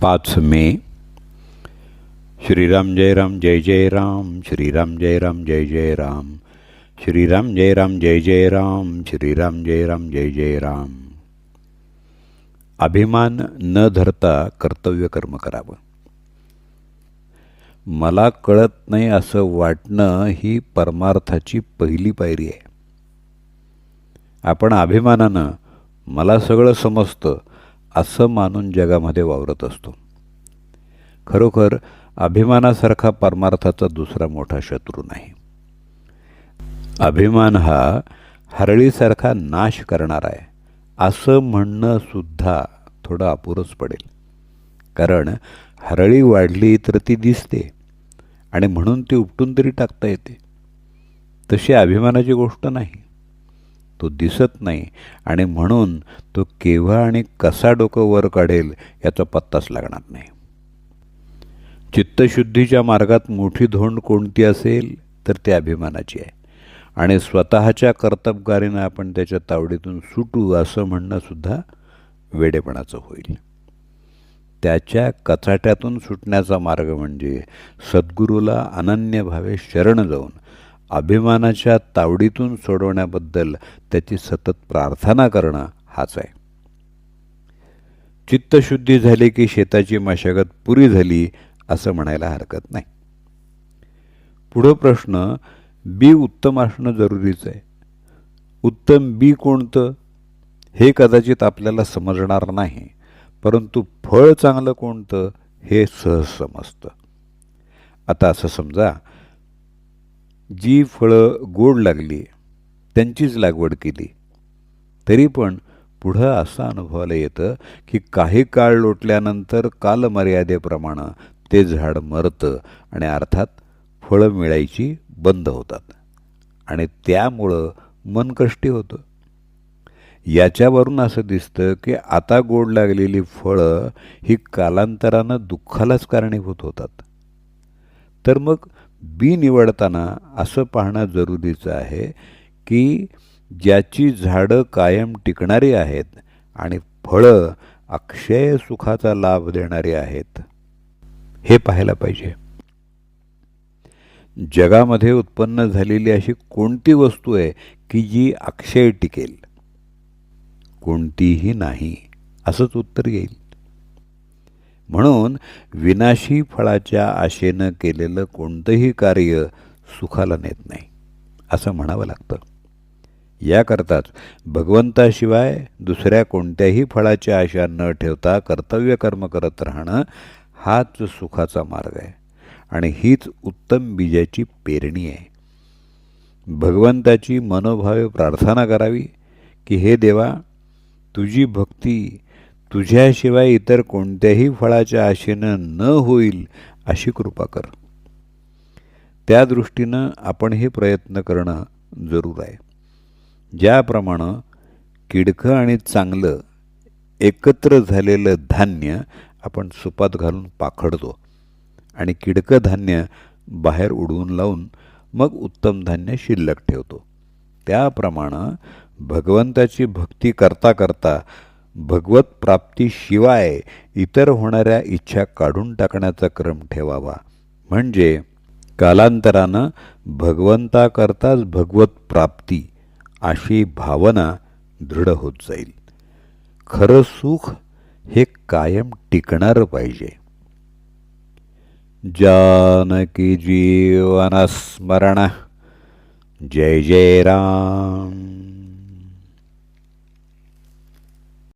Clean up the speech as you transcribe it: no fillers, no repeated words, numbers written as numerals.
5 मे. श्रीराम जय राम जय जय राम, श्रीराम जय राम जय जय राम, श्रीराम जय राम जय जय राम, श्रीराम जय राम जय जय राम. अभिमान न धरता कर्तव्य कर्म करावं. मला कळत नाही असं वाटणं ही परमार्थाची पहिली पायरी आहे. आपण अभिमानानं मला सगळं समजतं असं मानून जगामध्ये वावरत असतो. खरोखर अभिमानासारखा परमार्थाचा दुसरा मोठा शत्रू नाही. अभिमान हा हरळीसारखा नाश करणारा आहे असं म्हणणं सुद्धा थोडं अपुरंच पडेल. कारण हरळी वाढली तर ती दिसते आणि म्हणून ती उपटून तरी टाकता येते. तशी अभिमानाची गोष्ट नाही. तो दिसत नाही आणि म्हणून तो केव्हा आणि कसा डोकं वर काढेल याचा पत्ताच लागणार नाही. चित्तशुद्धीच्या मार्गात मोठी धोंड कोणती असेल तर ते अभिमानाची आहे. आणि स्वतःच्या कर्तबगारीनं आपण त्याच्या तावडीतून सुटू असं म्हणणं सुद्धा वेडेपणाचं होईल. त्याच्या कचाट्यातून सुटण्याचा मार्ग म्हणजे सद्गुरूला अनन्यभावे शरण जाऊन अभिमानाच्या तावडीतून सोडवण्याबद्दल त्याची सतत प्रार्थना करणं हाच आहे. चित्तशुद्धी झाली की शेताची मशागत पुरी झाली असं म्हणायला हरकत नाही. पुढं प्रश्न, बी उत्तम असणं जरुरीचं आहे. उत्तम बी कोणतं हे कदाचित आपल्याला समजणार नाही, परंतु फळ चांगलं कोणतं हे सहज समजतं. आता असं समजा, जी फळं गोड लागली त्यांचीच लागवड केली तरी पण पुढं असं अनुभवाला येतं की काही काळ लोटल्यानंतर कालमर्यादेप्रमाणे ते झाड मरतं आणि अर्थात फळं मिळायची बंद होतात आणि त्यामुळं मन कष्टी होतं. याच्यावरून असं दिसतं की आता गोड लागलेली फळं ही कालांतरानं दुःखालाच कारणीभूत होतात. तर मग बी निवडताना असं पाहणं जरुरीचं आहे की ज्याची झाडं कायम टिकणारी आहेत आणि फळं अक्षय सुखाचा लाभ देणारी आहेत हे पाहायला पाहिजे. जगामध्ये उत्पन्न झालेली अशी कोणती वस्तू आहे की जी अक्षय टिकेल? कोणतीही नाही असंच उत्तर येईल. म्हणून विनाशी फळाच्या आशेनं केलेलं कोणतंही कार्य सुखाला नेत नाही असं म्हणावं लागतं. याकरताच भगवंताशिवाय दुसऱ्या कोणत्याही फळाची आशा न ठेवता कर्तव्य कर्म करत राहणं हाच सुखाचा मार्ग आहे आणि हीच उत्तम बीजाची पेरणी आहे. भगवंताची मनोभावे प्रार्थना करावी की हे देवा, तुझी भक्ती तुझ्याशिवाय इतर कोणत्याही फळाच्या आशेनं न होईल अशी कृपा कर. त्या दृष्टीनं आपण हे प्रयत्न करणं जरूर आहे. ज्याप्रमाणे किडकं आणि चांगलं एकत्र झालेलं धान्य आपण सुपात घालून पाखडतो आणि किडकं धान्य बाहेर उडवून लावून मग उत्तम धान्य शिल्लक ठेवतो, त्याप्रमाणे भगवंताची भक्ती करता करता भगवत प्राप्तीशिवाय इतर होणाऱ्या इच्छा काढून टाकण्याचा क्रम ठेवावा. म्हणजे कालांतरानं भगवंताकरताच भगवत प्राप्ती अशी भावना दृढ होत जाईल. खरं सुख हे कायम टिकणारं पाहिजे. जानकी जीवन स्मरण. जय जय राम.